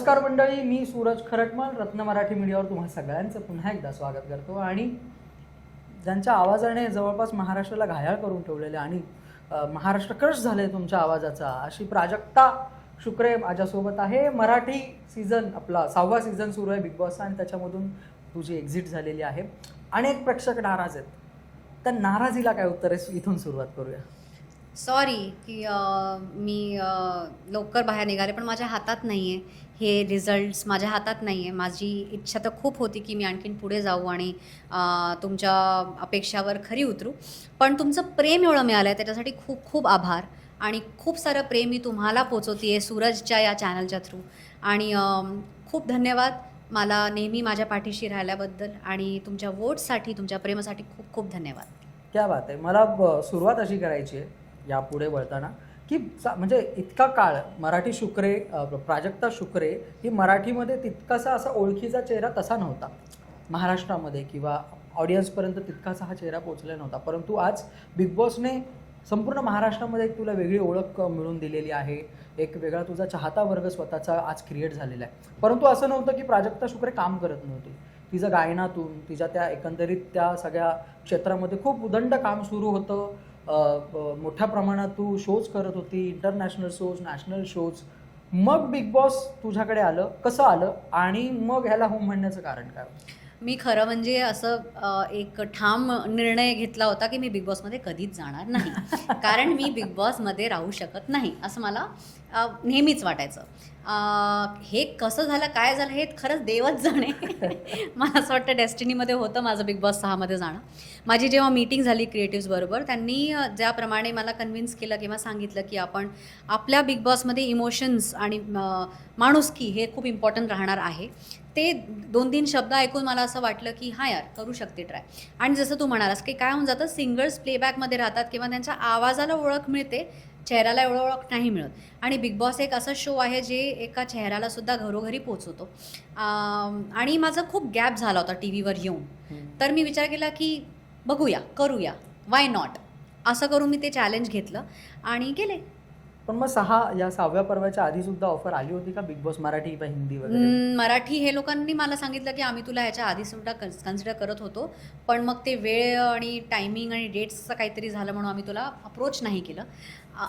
नमस्कार मंडळी, मी सूरज खरटमल रत्न मराठी मीडियावर तुम्हा सगळ्यांचं पुन्हा एकदा स्वागत करतो. आणि ज्यांच्या आवाजाने जवळपास महाराष्ट्राला घायाळ करून ठेवलेले आणि महाराष्ट्र क्रश झाले तुमच्या आवाजाचा, अशी प्राजक्ता शुक्रे माझ्यासोबत आहे. मराठी सीझन आपला 6वा सीझन सुरू आहे बिग बॉसचा आणि त्याच्यामधून तुझी एक्झिट झालेली आहे. अनेक प्रेक्षक नाराज आहेत, तर नाराजीला काय उत्तर आहे इथून सुरुवात करूया. सॉरी की मी लवकर बाहेर निघाले, पण माझ्या हातात नाही आहे हे रिझल्ट्स, माझ्या हातात नाही आहे. माझी इच्छा तर खूप होती की मी आणखीन पुढे जाऊ आणि तुमच्या अपेक्षावर खरी उतरू, पण तुमचं प्रेम एवढं मिळालं आहे त्याच्यासाठी खूप खूप आभार. आणि खूप सारं प्रेम मी तुम्हाला पोचवते आहे सूरजच्या या चॅनलच्या थ्रू. आणि खूप धन्यवाद मला नेहमी माझ्या पाठीशी राहिल्याबद्दल, आणि तुमच्या वोट्ससाठी, तुमच्या प्रेमासाठी खूप खूप धन्यवाद. क्या बात आहे. मला सुरुवात अशी करायची आहे यापुढे वळताना की म्हणजे इतका काळ मराठी शुक्रे, प्राजक्ता शुक्रे ही मराठीमध्ये तितकासा असा ओळखीचा चेहरा तसा नव्हता महाराष्ट्रामध्ये, किंवा ऑडियन्सपर्यंत तितकासा हा चेहरा पोचला नव्हता. परंतु आज बिग बॉसने संपूर्ण महाराष्ट्रामध्ये एक तुला वेगळी ओळख मिळवून दिलेली आहे. एक वेगळा तुझा चाहता वर्ग स्वतःचा आज क्रिएट झालेला आहे. परंतु असं नव्हतं की प्राजक्ता शुक्रे काम करत नव्हती. तिचं गायनातून, तिच्या त्या एकंदरीत त्या सगळ्या क्षेत्रामध्ये खूप उदंड काम सुरू होतं. मोठ्या प्रमाणात तू शोज करत होती, इंटरनॅशनल शोज, नॅशनल शोज. मग बिग बॉस तुझ्याकडे आलं, कसं आलं, आणि मग ह्याला हो म्हणण्याचं कारण काय? मी खरं म्हणजे असं एक ठाम निर्णय घेतला होता की मी बिग बॉसमध्ये कधीच जाणार नाही. कारण मी बिग बॉसमध्ये राहू शकत नाही असं मला नेहमीच वाटायचं. हे कसं झालं, काय झालं, हे खरंच देवच जाणे. मला असं वाटतं डेस्टिनीमध्ये होतं माझं बिग बॉस 6मध्ये जाणं. माझी जेव्हा मीटिंग झाली क्रिएटिव्सबरोबर, त्यांनी ज्याप्रमाणे मला कन्व्हिन्स केलं किंवा सांगितलं की आपण आपल्या बिग बॉसमध्ये इमोशन्स आणि माणुसकी हे खूप इम्पॉर्टंट राहणार आहे, ते 2-3 शब्द ऐकून मला असं वाटलं की हां यार, करू शकते ट्राय. आणि जसं तू म्हणालास की काय होऊन जातं, सिंगर्स प्लेबॅकमध्ये राहतात किंवा त्यांच्या आवाजाला ओळख मिळते, चेहऱ्याला एवढं ओळख नाही मिळत. आणि बिग बॉस एक असा शो आहे जे एका चेहऱ्याला सुद्धा घरोघरी पोचवतो. आणि माझा खूप गॅप झाला होता टी व्हीवर येऊन, तर मी विचार केला की बघूया, करूया, वाय नॉट, असं करून मी ते चॅलेंज घेतलं आणि गेले. पण मग 6व्या पर्वाच्या आधी सुद्धा ऑफर आली होती का बिग बॉस मराठी किंवा हिंदी वगैरे? मराठी हे लोकांनी मला सांगितलं की आम्ही तुला ह्याच्या आधी सुद्धा कन्सिडर करत होतो, पण मग ते वेळ आणि टायमिंग आणि डेट्सचं काहीतरी झालं म्हणून आम्ही तुला अप्रोच नाही केलं.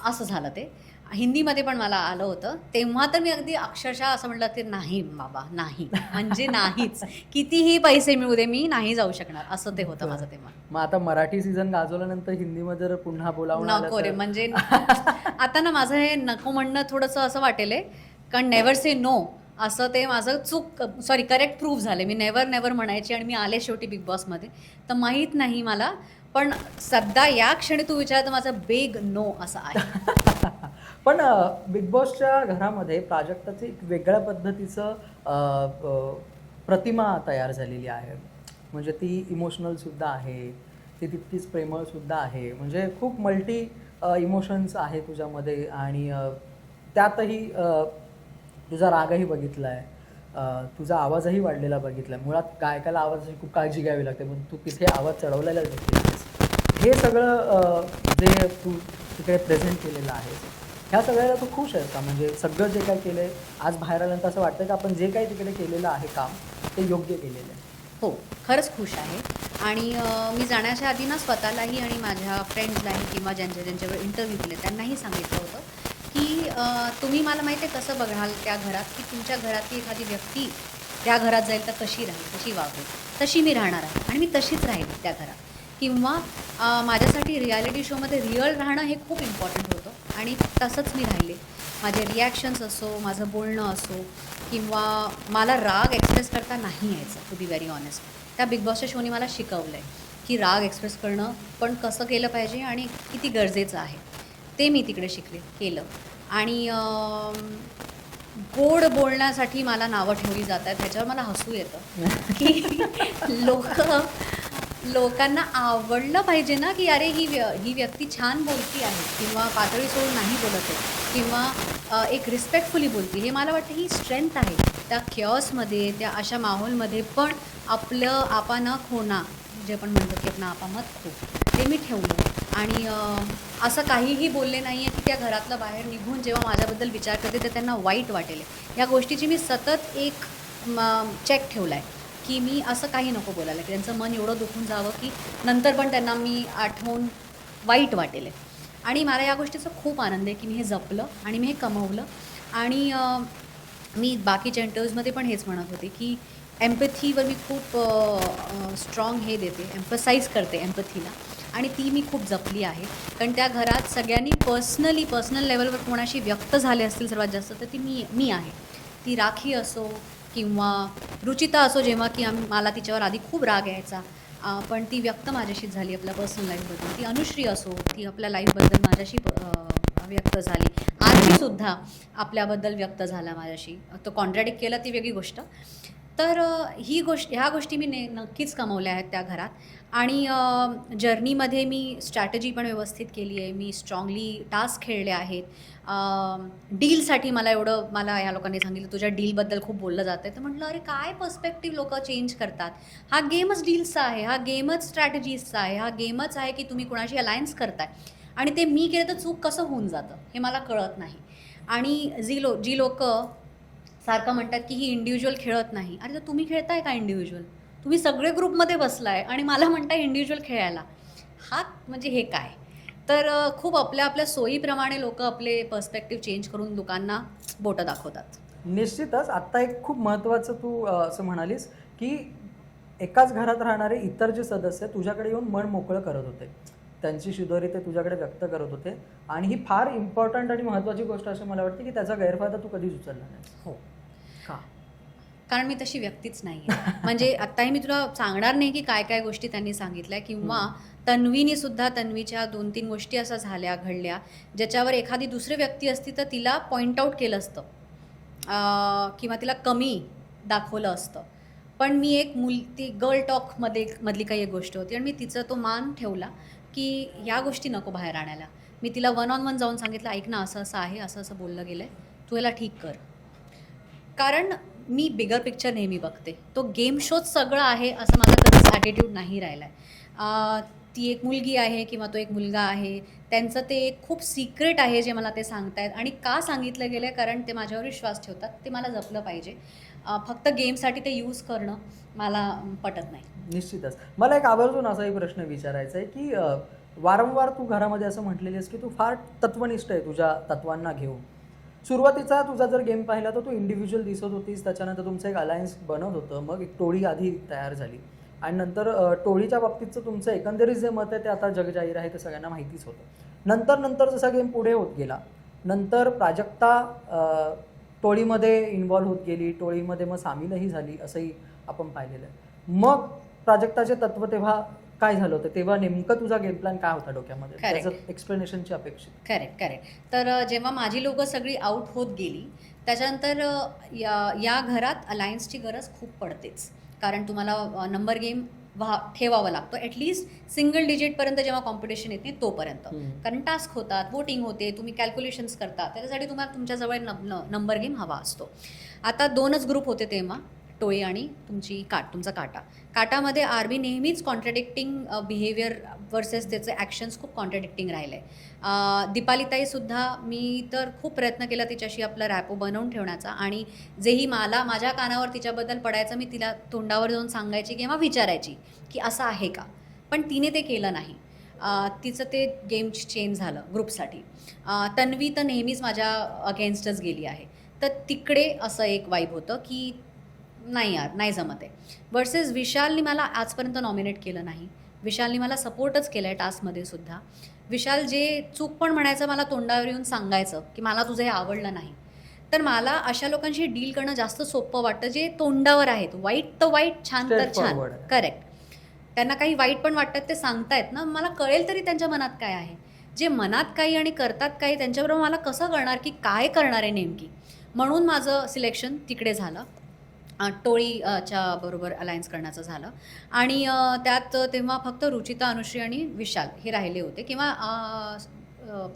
असं झालं. ते हिंदीमध्ये पण मला आलं होतं, तेव्हा तर मी अगदी अक्षरशः असं म्हटलं की नाही बाबा, नाही म्हणजे नाहीच, कितीही पैसे मिळू दे, मी नाही जाऊ शकणार, असं ते होतं माझं तेव्हा. मग आता मराठी सीझन गाजवल्यानंतर हिंदीमध्ये जर पुन्हा बोलावं नको रे, म्हणजे आता ना माझं हे नको म्हणणं थोडंसं असं वाटेल आहे, कारण नेव्हर से नो असं ते माझं करेक्ट प्रूव्ह झाले. मी नेव्हर म्हणायची आणि मी आले शेवटी बिग बॉसमध्ये. तर माहीत नाही मला, पण सध्या या क्षणी तू विचारतं माझं बिग नो असं आहे. पण बिग बॉसच्या घरामध्ये प्राजक्ताचं एक वेगळ्या पद्धतीचं प्रतिमा तयार झालेली आहे. म्हणजे ती इमोशनलसुद्धा आहे, ती तितकीच प्रेमळसुद्धा आहे. म्हणजे खूप मल्टी इमोशन्स आहे तुझ्यामध्ये. आणि त्यातही तुझा रागही बघितला आहे, तुझा आवाजही वाढलेला बघितला आहे. मुळात गायकाला आवाजाची खूप काळजी घ्यावी लागते, पण तू तिथे आवाज चढवलेला देखील आहेस. हे सगळं जे तू तिकडे प्रेझेंट केलेलं आहे, ह्या सगळ्याला तू खुश आहेस का? म्हणजे सगळं जे काय केलं आहे आज बाहेर आल्यानंतर असं वाटतं की आपण जे काही तिकडे केलेलं आहे काम, ते योग्य केलेलं आहे? हो, खरंच खुश आहे. आणि मी जाण्याच्या आधी ना स्वतःलाही आणि माझ्या फ्रेंड्सलाही किंवा ज्यांच्यावर इंटरव्ह्यू केले त्यांनाही सांगितलं होतं की तुम्ही मला माहिती आहे कसं बघाल त्या घरात, की तुमच्या घरातली एखादी व्यक्ती त्या घरात जाईल तर कशी राहील, कशी वागेल, तशी मी राहणार आहे आणि मी तशीच राहील त्या घरात. किंवा माझ्यासाठी रियालिटी शोमध्ये रिअल राहणं हे खूप इम्पॉर्टंट होतं आणि तसंच मी राहिले. माझे रिॲक्शन्स असो, माझं बोलणं असो, किंवा मला राग एक्सप्रेस करता नाही यायचं, टू बी व्हेरी ऑनेस्ट. त्या बिग बॉसच्या शोनी मला शिकवलं आहे की राग एक्सप्रेस करणं पण कसं केलं पाहिजे आणि किती गरजेचं आहे, ते मी तिकडे केलं. आणि गोड बोलण्यासाठी मला नावं ठेवली जातात, ह्याच्यावर मला हसू येतं की लोकांना आवडलं पाहिजे ना की अरे ही व्यक्ती छान बोलती आहे, किंवा पातळी सोडून नाही बोलत आहे, किंवा एक रिस्पेक्टफुली बोलते. हे मला वाटतं ही स्ट्रेंथ आहे. त्या किऑसमध्ये, त्या अशा माहोलमध्ये पण आपलं आपा न खोना, जे आपण म्हणतो की आपण आपा मत खो, ते मी ठेवलं. आणि असं काहीही बोलले नाही आहे की त्या घरातलं बाहेर निघून जेव्हा माझ्याबद्दल विचार करते तर त्यांना वाईट वाटेल. ह्या गोष्टीची मी सतत एक चेक ठेवला आहे की मी असं काही नको बोलायला की त्यांचं मन एवढं दुखून जावं की नंतर पण त्यांना मी आठवून वाईट वाटेल. आणि मला या गोष्टीचा खूप आनंद आहे की मी हे जपलं आणि मी हे कमवलं. आणि मी बाकीच्या इंटरव्ह्यूजमध्ये पण हेच म्हणत होते की एम्पथीवर मी खूप स्ट्रॉंग हे देते, एम्फसाईज करते एम्पथीला, आणि ती मी खूप जपली आहे. कारण त्या घरात सगळ्यांनी पर्सनल लेवलवर कोणाशी व्यक्त झाले असतील सर्वात जास्त तर ती मी आहे. ती राखी असो किंवा रुचिता असो, जेव्हा की मला तिच्यावर आधी खूप राग यायचा, पण ती व्यक्त माझ्याशीच झाली आपल्या पर्सनल लाईफबद्दल. ती अनुश्री असो, ती आपल्या लाईफबद्दल माझ्याशी व्यक्त झाली. आरतीसुद्धा आपल्याबद्दल व्यक्त झाला माझ्याशी. तो कॉन्ट्रॅडिक्ट केला ती वेगळी गोष्ट. तर ह्या गोष्टी मी नक्कीच कमवल्या आहेत त्या घरात. आणि जर्नीमध्ये मी स्ट्रॅटेजी पण व्यवस्थित केली आहे. मी स्ट्रॉंगली टास्क खेळले आहेत. डीलसाठी मला ह्या लोकांनी सांगितलं तुझ्या डीलबद्दल खूप बोललं जातं आहे. तर म्हटलं अरे काय पर्स्पेक्टिव्ह लोक चेंज करतात. हा गेमच डील्सचा आहे, हा गेमच स्ट्रॅटेजीजचा आहे, हा गेमच आहे की तुम्ही कुणाशी अलायन्स करताय आणि ते मी केलं तर चूक कसं होऊन जातं हे मला कळत नाही. आणि जी लोक सारखं म्हणतात की ही इंडिव्हिज्युअल खेळत नाही. अरे तर तुम्ही खेळताय का इंडिव्हिज्युअल? तुम्ही सगळे ग्रुपमध्ये बसलाय आणि मला म्हणताय इंडिव्हिज्युअल खेळायला. हा म्हणजे हे काय? तर खूप आपल्या सोयीप्रमाणे लोक आपले पर्स्पेक्टिव्ह चेंज करून लोकांना बोटं दाखवतात. निश्चितच आत्ता एक खूप महत्त्वाचं तू असं म्हणालीस की एकाच घरात राहणारे इतर जे सदस्य तुझ्याकडे येऊन मन मोकळं करत होते, त्यांची शिदोरी ते तुझ्याकडे व्यक्त करत होते. आणि ही फार इम्पॉर्टंट आणि महत्त्वाची गोष्ट असं मला वाटते की त्याचा गैरफायदा तू कधीच उचलला नाही. हो, का? कारण मी तशी व्यक्तीच नाही आहे. म्हणजे आत्ताही मी तुला सांगणार नाही की काय काय गोष्टी त्यांनी सांगितल्या, किंवा तन्वीने सुद्धा तन्वीच्या 2-3 गोष्टी अशा घडल्या ज्याच्यावर एखादी दुसरी व्यक्ती असती तर तिला पॉईंट आऊट केलं असतं किंवा तिला कमी दाखवलं असतं. पण मी ती गर्ल मधली काही एक गोष्ट होती आणि मी तिचा तो मान ठेवला की ह्या गोष्टी नको बाहेर आणायला. मी तिला 1 on 1 जाऊन सांगितलं, ऐक ना, असं असं आहे, असं असं बोललं गेलं आहे, तू याला ठीक कर. कारण मी बिगर पिक्चर नेहमी बघते. तो गेम शोच सगळं आहे असं माझा कधीच ॲटिट्यूड नाही राहिला आहे. ती एक मुलगी आहे किंवा तो एक मुलगा आहे, त्यांचं ते एक खूप सिक्रेट आहे जे मला ते सांगतायत. आणि का सांगितलं गेलं आहे? कारण ते माझ्यावर विश्वास ठेवतात, ते मला जपलं पाहिजे. फक्त गेमसाठी ते यूज करणं मला पटत नाही. निश्चितच. मला एक आवर्जून असाही प्रश्न विचारायचा आहे की वारंवार तू घरामध्ये असं म्हटलेली आहेस की तू फार तत्वनिष्ठ आहे तुझ्या तत्वांना घेऊन. सुरुवातीचा तुझा जर गेम पाहिला तर तू इंडिव्हिज्युअल दिसत होतीस, त्याच्यानंतर तुमचं एक अलायन्स बनत होतं, मग एक टोळी आधी तयार झाली आणि नंतर टोळीच्या बाबतीतचं तुमचं एकंदरीत जे मत आहे ते आता जगजाहीर आहे, ते सगळ्यांना माहितीच होतं. नंतर जसा गेम पुढे होत गेला, नंतर प्राजक्ता टोळीमध्ये इन्व्हॉल्व्ह होत गेली, टोळीमध्ये मग सामीलही झाली, असंही आपण पाहिलेलं आहे. मग प्राजक्ताचे तत्व तेव्हा काय झालं होतं? तेव्हा नेमकं तुझा गेम प्लॅन काय होता डोक्यामध्ये? त्याचं एक्सप्लेनेशनची अपेक्षित. करेक्ट. तर जेव्हा माझी लोकं सगळी आऊट होत गेली त्याच्यानंतर या घरात अलायन्सची गरज खूप पडतेच. कारण तुम्हाला नंबर गेम ठेवावा लागतो, ॲटलिस्ट सिंगल डिजिटपर्यंत जेव्हा कॉम्पिटिशन येते तोपर्यंत. कारण टास्क होतात, वोटिंग होते, तुम्ही कॅल्क्युलेशन्स करता, त्याच्यासाठी तुम्हाला तुमच्याजवळ नंबर गेम हवा असतो. आता 2च ग्रुप होते तेव्हा, टोळी आणि तुमचा काटामध्ये आरबी नेहमीच कॉन्ट्रडिक्टिंग बिहेवियर वर्सेस त्याचे ॲक्शन्स खूप कॉन्ट्रडिक्टिंग राहिले. दीपालीताईसुद्धा, मी तर खूप प्रयत्न केला तिच्याशी आपला रॅपो बनवून ठेवण्याचा, आणि जेही माझ्या कानावर तिच्याबद्दल पडायचं मी तिला तोंडावर जाऊन सांगायची किंवा विचारायची की असं आहे का, पण तिने ते केलं नाही. तिचं ते गेम चेंज झालं ग्रुपसाठी. तन्वी तर नेहमीच माझ्या अगेन्स्टच गेली आहे. तर तिकडे असं एक वाईब होतं की नाही यार, नाही जमत आहे. वर्सेस विशालनी मला आजपर्यंत नॉमिनेट केलं नाही. विशालनी मला सपोर्टच केलं आहे टास्कमध्ये सुद्धा. विशाल जे चूक पण म्हणायचं, मला तोंडावर येऊन सांगायचं की मला तुझं हे आवडलं नाही. तर मला अशा लोकांशी डील करणं जास्त सोपं वाटतं जे तोंडावर आहेत. वाईट तर वाईट, छान तर छान. करेक्ट. त्यांना काही वाईट पण वाटतात, ते सांगतायत ना, मला कळेल तरी त्यांच्या मनात काय आहे. जे मनात काही आणि करतात काही, त्यांच्याबरोबर मला कसं कळणार की काय करणार आहे नेमकी. म्हणून माझं सिलेक्शन तिकडे झालं, टोळीच्या बरोबर अलायन्स करण्याचं झालं. आणि त्यात तेव्हा फक्त रुचिता, अनुश्री आणि विशाल हे राहिले होते, किंवा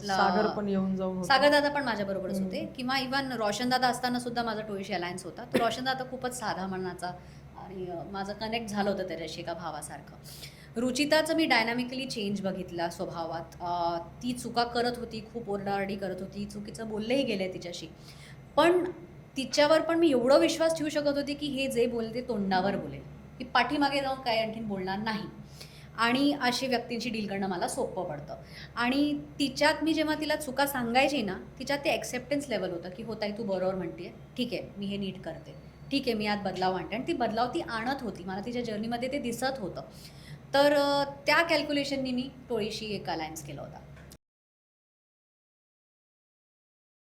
सागर पण येऊन जाऊन सागरदादा पण माझ्याबरोबरच होते, किंवा इव्हन रोशनदादा असताना सुद्धा माझा टोळीशी अलायन्स होता. तो रोशनदादा खूपच साधा मनाचा आणि माझं कनेक्ट झालं होतं त्याच्याशी एका भावासारखं. रुचिताचं मी डायनॅमिकली चेंज बघितला स्वभावात. ती चुका करत होती, खूप ओरडाआरडी करत होती, चुकीचं बोललेही गेले तिच्याशी. पण तिच्यावर पण मी एवढं विश्वास ठेवू शकत होते की हे जे बोलेल ते तोंडावर बोलेल, की पाठीमागे जाऊन काय आणखीन बोलणार नाही. आणि अशी व्यक्तींशी डील करणं मला सोपं पडतं. आणि तिच्यात मी जेव्हा तिला चुका सांगायची ना, तिच्यात ते ॲक्सेप्टन्स लेवल होतं, की "हो ताई, तू बरोबर म्हणते, ठीक आहे, मी हे नीट करते. ठीक आहे, मी यात बदलाव आणते." आणि ती बदलाव ती आणत होती. मला तिच्या जर्नीमध्ये ते दिसत होतं. तर त्या कॅल्क्युलेशननी मी टोळीशी एक अलायन्स केला होता.